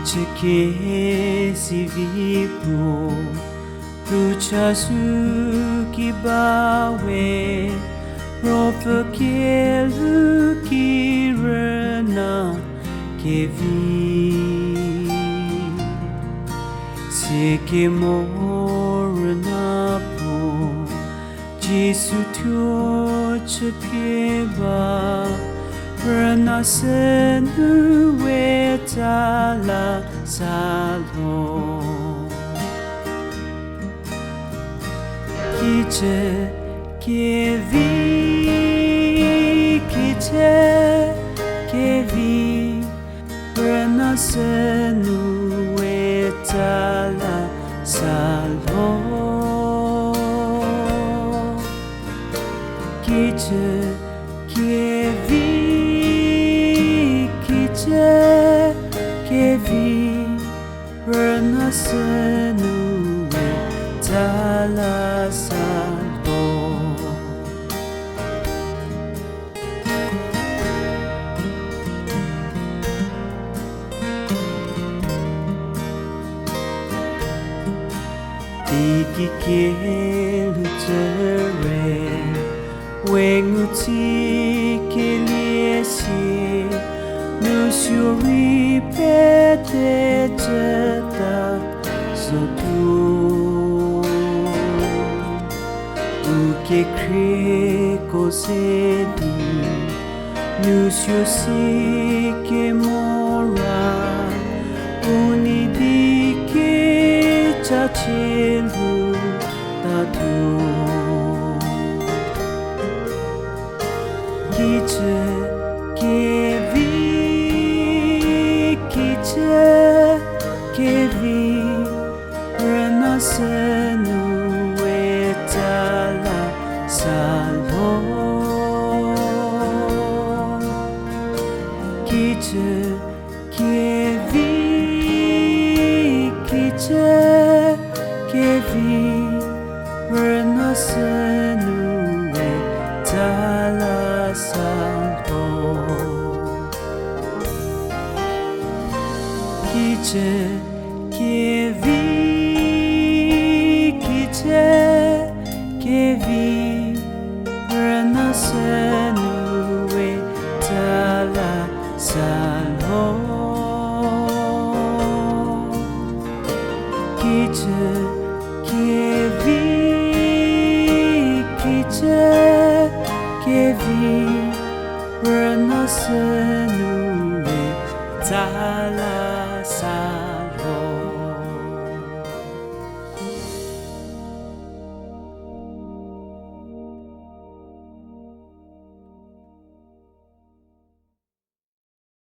Kichike si vipo Luchasu kibawe Rofa kelu ki Rüna kevi Seke morna po Jesu tuo chepeba Rüna sünu tsala salho Kiche kevi Rüna sünu tsala salho Kiche kevi Rüna sünu tsala salho Tiki kelu tere Wenguti keliesi Nusyuri pete jeta zotu Uke kreko sedi Nusyo sike mora Unidike chachelu tatu Kiche kevi Rüna sünu tsala salho Kiche kevi Rüna sünu tsala salho Kiche kevi Rüna sünu tsala salho Kiche kevi Rüna sünu tsala